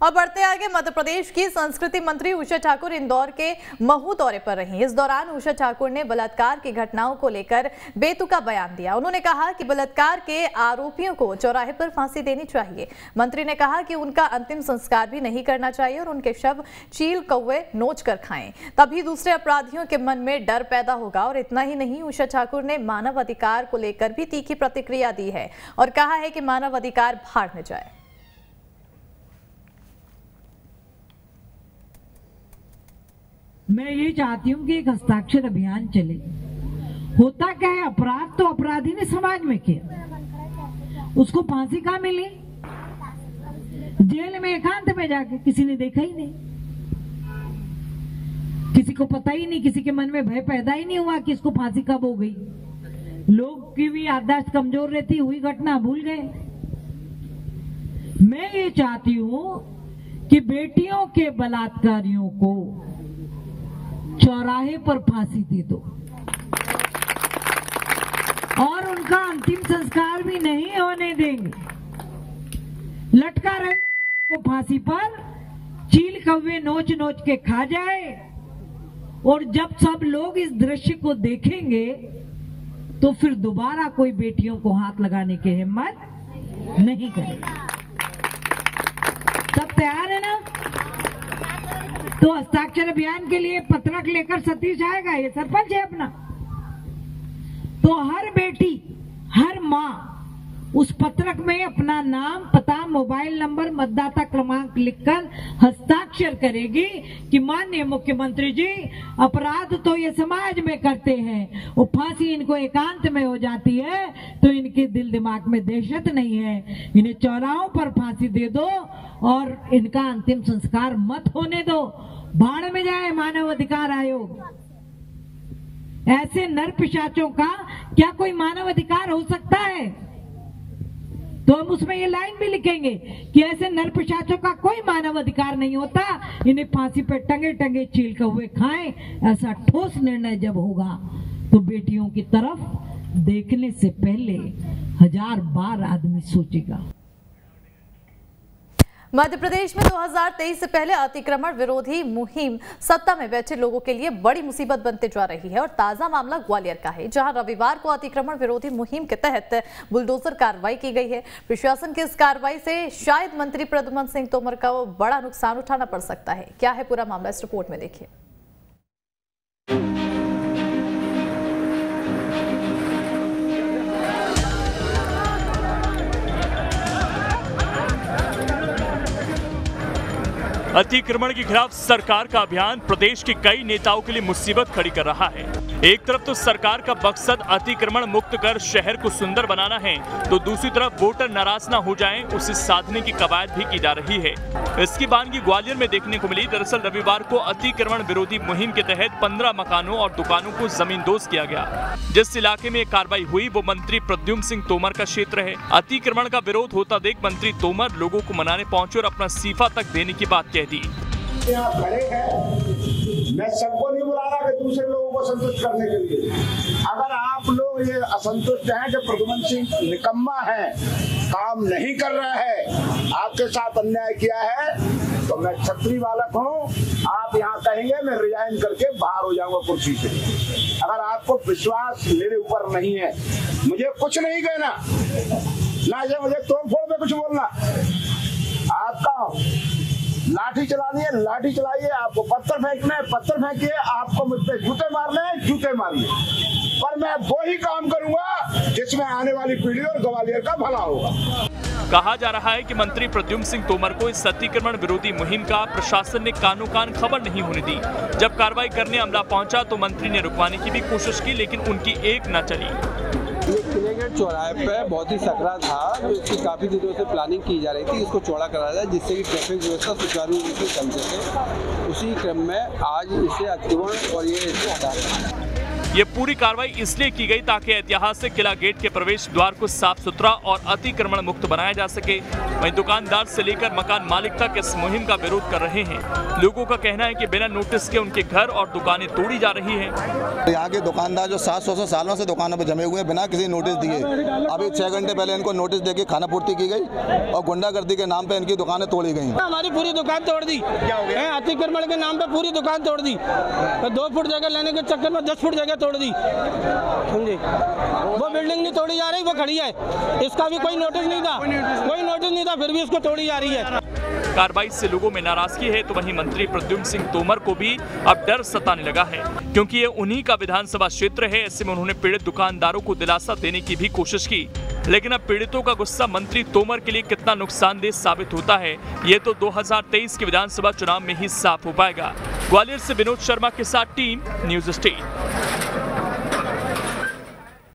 और बढ़ते आगे, मध्य प्रदेश की संस्कृति मंत्री उषा ठाकुर इंदौर के महू दौरे पर रहीं। इस दौरान उषा ठाकुर ने बलात्कार की घटनाओं को लेकर बेतुका बयान दिया। उन्होंने कहा कि बलात्कार के आरोपियों को चौराहे पर फांसी देनी चाहिए। मंत्री ने कहा कि उनका अंतिम संस्कार भी नहीं करना चाहिए और उनके शव चील कौवे नोच कर खाएं, तभी दूसरे अपराधियों के मन में डर पैदा होगा। और इतना ही नहीं, उषा ठाकुर ने मानव अधिकार को लेकर भी तीखी प्रतिक्रिया दी है और कहा है कि मानव अधिकार भाड़ में जाए। मैं ये चाहती हूँ कि एक हस्ताक्षर अभियान चले। होता क्या है, अपराध तो अपराधी ने समाज में किया, उसको फांसी कहाँ मिली? जेल में एकांत में जाके, किसी ने देखा ही नहीं, किसी को पता ही नहीं, किसी के मन में भय पैदा ही नहीं हुआ कि इसको फांसी कब हो गई। लोग की भी याददाश्त कमजोर रहती, हुई घटना भूल गए। मैं ये चाहती हूँ कि बेटियों के बलात्कारियों को चौराहे पर फांसी दे दो और उनका अंतिम संस्कार भी नहीं होने देंगे। लटका रहे तो साले को फांसी पर, चील कौवे नोच नोच के खा जाए। और जब सब लोग इस दृश्य को देखेंगे तो फिर दोबारा कोई बेटियों को हाथ लगाने की हिम्मत नहीं करेगा। सब तैयार है ना? तो हस्ताक्षर अभियान के लिए पत्रक लेकर सतीश आएगा, ये सरपंच है अपना। तो हर बेटी, हर माँ उस पत्रक में अपना नाम, पता, मोबाइल नंबर, मतदाता क्रमांक लिखकर हस्ताक्षर करेगी कि माननीय मुख्यमंत्री जी, अपराध तो ये समाज में करते हैं, वो फांसी इनको एकांत में हो जाती है तो इनके दिल दिमाग में दहशत नहीं है। इन्हें चौराहों पर फांसी दे दो और इनका अंतिम संस्कार मत होने दो। भाड़ में जाए मानव अधिकार आयोग। ऐसे नर पिशाचों का क्या कोई मानव अधिकार हो सकता है? तो हम उसमें ये लाइन भी लिखेंगे कि ऐसे नर पिशाचों का कोई मानव अधिकार नहीं होता, इन्हें फांसी पर टंगे टंगे चील कौवे खाएं। ऐसा ठोस निर्णय जब होगा तो बेटियों की तरफ देखने से पहले 1000 बार आदमी सोचेगा। मध्य प्रदेश में 2023 से पहले अतिक्रमण विरोधी मुहिम सत्ता में बैठे लोगों के लिए बड़ी मुसीबत बनते जा रही है। और ताजा मामला ग्वालियर का है, जहां रविवार को अतिक्रमण विरोधी मुहिम के तहत बुलडोजर कार्रवाई की गई है। प्रशासन की इस कार्रवाई से शायद मंत्री प्रद्युम्न सिंह तोमर का बड़ा नुकसान उठाना पड़ सकता है। क्या है पूरा मामला, इस रिपोर्ट में देखिए। अतिक्रमण के खिलाफ सरकार का अभियान प्रदेश के कई नेताओं के लिए मुसीबत खड़ी कर रहा है। एक तरफ तो सरकार का मकसद अतिक्रमण मुक्त कर शहर को सुंदर बनाना है, तो दूसरी तरफ वोटर नाराज न हो जाएं, उसे साधने की कवायद भी की जा रही है। इसकी बानगी ग्वालियर में देखने को मिली। दरअसल रविवार को अतिक्रमण विरोधी मुहिम के तहत 15 मकानों और दुकानों को जमींदोज किया गया। जिस इलाके में कार्रवाई हुई वो मंत्री प्रद्युम्न सिंह तोमर का क्षेत्र है। अतिक्रमण का विरोध होता देख मंत्री तोमर लोगों को मनाने पहुंचे और अपना इस्तीफा तक देने की बात कह दी। यहाँ खड़े हैं, मैं सबको नहीं बुला रहा कि दूसरे लोगों को संतुष्ट करने के लिए। अगर आप लोग ये असंतुष्ट हैं कि प्रद्युम्न सिंह निकम्मा है, काम नहीं कर रहा है, आपके साथ अन्याय किया है, तो मैं क्षत्रिय बालक हूँ। आप यहाँ कहेंगे मैं रिजाइन करके बाहर हो जाऊंगा कुर्सी से। अगर आपको विश्वास मेरे ऊपर नहीं है, मुझे कुछ नहीं कहना, ना से मुझे तोड़फोड़ में कुछ बोलना। आपका लाठी चलानी है, लाठी चलाइए। आपको पत्थर फेंकना है, पत्थर फेंकिए। आपको मुझ पे जूते मारने हैं, जूते मारिए। पर मैं वो ही काम करूंगा जिसमें आने वाली पीढ़ी और ग्वालियर का भला होगा। कहा जा रहा है कि मंत्री प्रद्युम्न सिंह तोमर को इस अतिक्रमण विरोधी मुहिम का प्रशासन ने कानो कान खबर नहीं होने दी। जब कार्रवाई करने अमला पहुंचा तो मंत्री ने रुकवाने की भी कोशिश की, लेकिन उनकी एक न चली। ये किले गेट चौराहे पे बहुत ही सकरा था, तो इसकी काफ़ी दिनों से प्लानिंग की जा रही थी, इसको चौड़ा कराया जाए जिससे कि ट्रैफिक व्यवस्था सुचारू रूप से चल सके। उसी क्रम में आज इसे अतिक्रमण और ये इसे हटा रहे हैं। ये पूरी कार्रवाई इसलिए की गई ताकि ऐतिहासिक किला गेट के प्रवेश द्वार को साफ सुथरा और अतिक्रमण मुक्त बनाया जा सके। वहीं दुकानदार से लेकर मकान मालिक तक इस मुहिम का विरोध कर रहे हैं। लोगों का कहना है कि बिना नोटिस के उनके घर और दुकानें तोड़ी जा रही हैं। यहाँ के दुकानदार जो 700 सालों से दुकानों पर जमे हुए हैं बिना किसी नोटिस दिए, अभी 6 घंटे पहले इनको नोटिस देके खाना पूर्ति की गई और गुंडागर्दी के नाम पे इनकी दुकानें तोड़ी गई। हमारी पूरी दुकान तोड़ दी, अतिक्रमण के नाम पे पूरी दुकान तोड़ दी। 2 फुट जगह लेने के चक्कर में 10 फुट जगह तोड़ दी। समझे, वो बिल्डिंग नहीं तोड़ी जा रही, वो खड़ी है। इसका भी कोई नोटिस नहीं था, फिर भी इसको तोड़ी जा रही है। कार्रवाई से लोगों में नाराजगी है तो वहीं मंत्री प्रद्युम्न सिंह तोमर को भी अब डर सताने लगा है, क्योंकि ये उन्हीं का विधानसभा क्षेत्र है। ऐसे में उन्होंने पीड़ित दुकानदारों को दिलासा देने की भी कोशिश की, लेकिन अब पीड़ितों का गुस्सा मंत्री तोमर के लिए कितना नुकसानदेह साबित होता है, ये तो 2023 के विधानसभा चुनाव में ही साफ हो पाएगा। ग्वालियर से विनोद शर्मा के साथ टीम न्यूज़ 18।